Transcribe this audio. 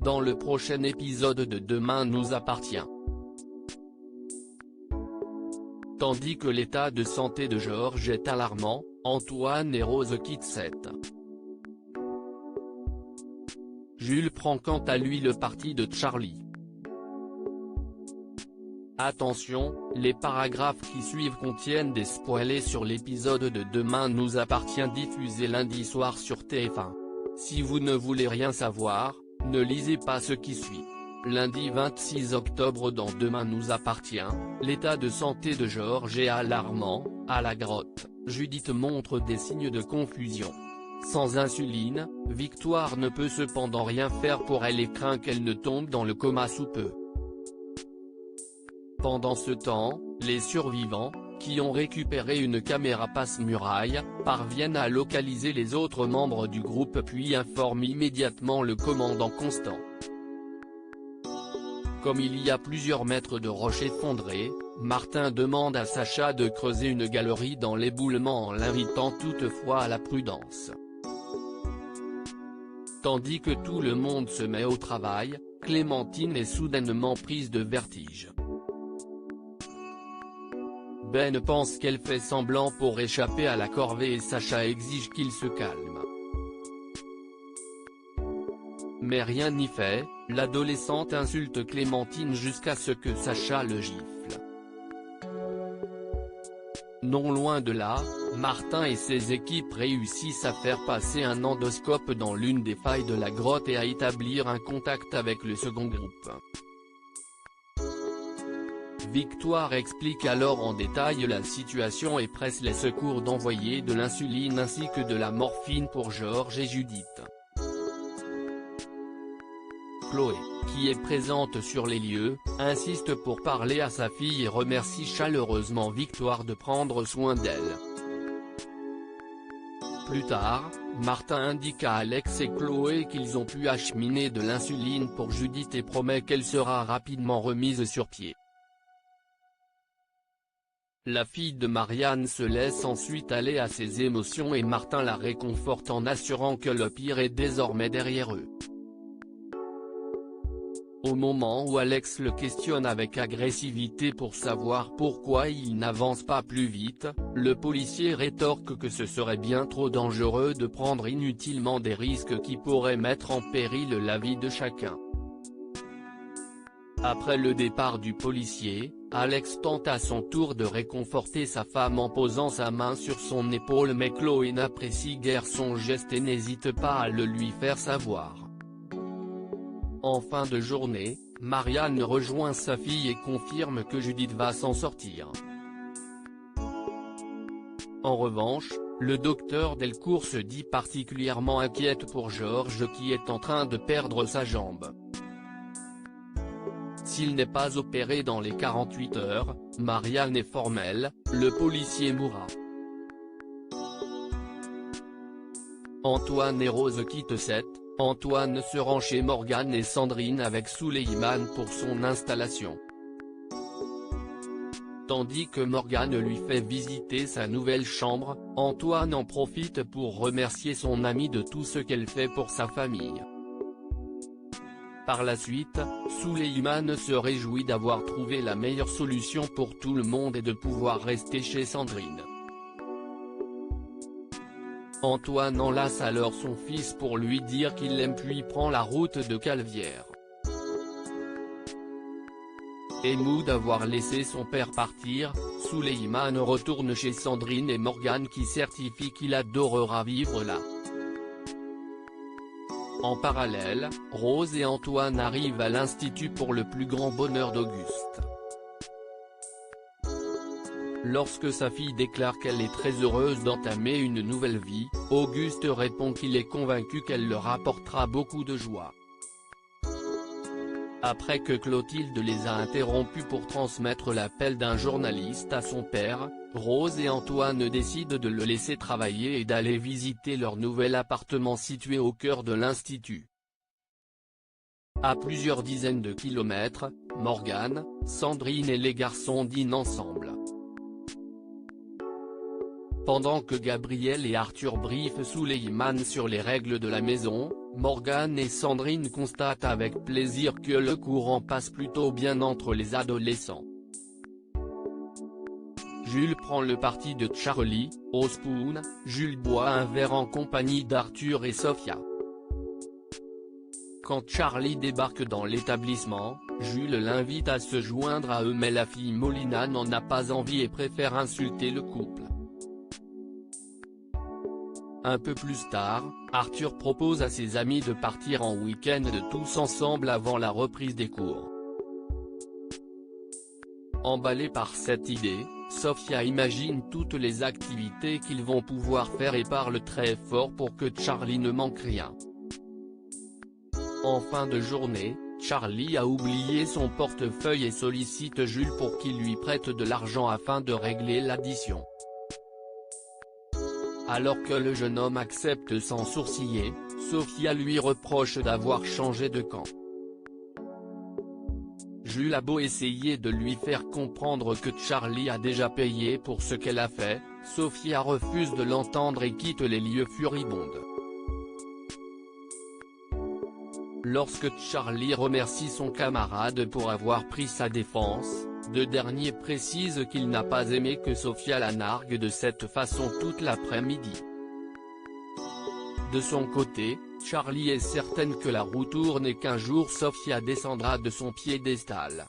dans le prochain épisode de Demain nous appartient. Tandis que l'état de santé de Georges est alarmant, Antoine et Rose quittent cette. Jules prend quant à lui le parti de Charlie. Attention, les paragraphes qui suivent contiennent des spoilers sur l'épisode de Demain nous appartient diffusé lundi soir sur TF1. Si vous ne voulez rien savoir, ne lisez pas ce qui suit. Lundi 26 octobre dans Demain nous appartient, l'état de santé de Georges est alarmant, à la grotte, Judith montre des signes de confusion. Sans insuline, Victoire ne peut cependant rien faire pour elle et craint qu'elle ne tombe dans le coma sous peu. Pendant ce temps, les survivants, qui ont récupéré une caméra passe-muraille, parviennent à localiser les autres membres du groupe puis informent immédiatement le commandant Constant. Comme il y a plusieurs mètres de roches effondrées, Martin demande à Sacha de creuser une galerie dans l'éboulement en l'invitant toutefois à la prudence. Tandis que tout le monde se met au travail, Clémentine est soudainement prise de vertige. Ben pense qu'elle fait semblant pour échapper à la corvée et Sacha exige qu'il se calme. Mais rien n'y fait, l'adolescente insulte Clémentine jusqu'à ce que Sacha le gifle. Non loin de là, Martin et ses équipes réussissent à faire passer un endoscope dans l'une des failles de la grotte et à établir un contact avec le second groupe. Victoire explique alors en détail la situation et presse les secours d'envoyer de l'insuline ainsi que de la morphine pour Georges et Judith. Chloé, qui est présente sur les lieux, insiste pour parler à sa fille et remercie chaleureusement Victoire de prendre soin d'elle. Plus tard, Martin indique à Alex et Chloé qu'ils ont pu acheminer de l'insuline pour Judith et promet qu'elle sera rapidement remise sur pied. La fille de Marianne se laisse ensuite aller à ses émotions et Martin la réconforte en assurant que le pire est désormais derrière eux. Au moment où Alex le questionne avec agressivité pour savoir pourquoi il n'avance pas plus vite, le policier rétorque que ce serait bien trop dangereux de prendre inutilement des risques qui pourraient mettre en péril la vie de chacun. Après le départ du policier, Alex tente à son tour de réconforter sa femme en posant sa main sur son épaule mais Chloé n'apprécie guère son geste et n'hésite pas à le lui faire savoir. En fin de journée, Marianne rejoint sa fille et confirme que Judith va s'en sortir. En revanche, le docteur Delcourt se dit particulièrement inquiète pour Georges qui est en train de perdre sa jambe. S'il n'est pas opéré dans les 48 heures, Marianne est formelle, le policier mourra. Antoine et Rose quittent cette. Antoine se rend chez Morgane et Sandrine avec Souleymane pour son installation. Tandis que Morgane lui fait visiter sa nouvelle chambre, Antoine en profite pour remercier son amie de tout ce qu'elle fait pour sa famille. Par la suite, Souleymane se réjouit d'avoir trouvé la meilleure solution pour tout le monde et de pouvoir rester chez Sandrine. Antoine enlace alors son fils pour lui dire qu'il l'aime puis prend la route de Calvière. Ému d'avoir laissé son père partir, Souleymane retourne chez Sandrine et Morgane qui certifie qu'il adorera vivre là. En parallèle, Rose et Antoine arrivent à l'Institut pour le plus grand bonheur d'Auguste. Lorsque sa fille déclare qu'elle est très heureuse d'entamer une nouvelle vie, Auguste répond qu'il est convaincu qu'elle leur apportera beaucoup de joie. Après que Clotilde les a interrompus pour transmettre l'appel d'un journaliste à son père, Rose et Antoine décident de le laisser travailler et d'aller visiter leur nouvel appartement situé au cœur de l'Institut. À plusieurs dizaines de kilomètres, Morgane, Sandrine et les garçons dînent ensemble. Pendant que Gabriel et Arthur briefent Suleiman sur les règles de la maison, Morgane et Sandrine constatent avec plaisir que le courant passe plutôt bien entre les adolescents. Jules prend le parti de Charlie. Au spoon, Jules boit un verre en compagnie d'Arthur et Sophia. Quand Charlie débarque dans l'établissement, Jules l'invite à se joindre à eux, mais la fille Molina n'en a pas envie et préfère insulter le couple. Un peu plus tard, Arthur propose à ses amis de partir en week-end tous ensemble avant la reprise des cours. Emballée par cette idée, Sophia imagine toutes les activités qu'ils vont pouvoir faire et parle très fort pour que Charlie ne manque rien. En fin de journée, Charlie a oublié son portefeuille et sollicite Jules pour qu'il lui prête de l'argent afin de régler l'addition. Alors que le jeune homme accepte sans sourciller, Sophia lui reproche d'avoir changé de camp. Jules a beau essayer de lui faire comprendre que Charlie a déjà payé pour ce qu'elle a fait, Sophia refuse de l'entendre et quitte les lieux furibonde. Lorsque Charlie remercie son camarade pour avoir pris sa défense, le dernier précise qu'il n'a pas aimé que Sophia la nargue de cette façon toute l'après-midi. De son côté, Charlie est certaine que la roue tourne et qu'un jour Sophia descendra de son piédestal.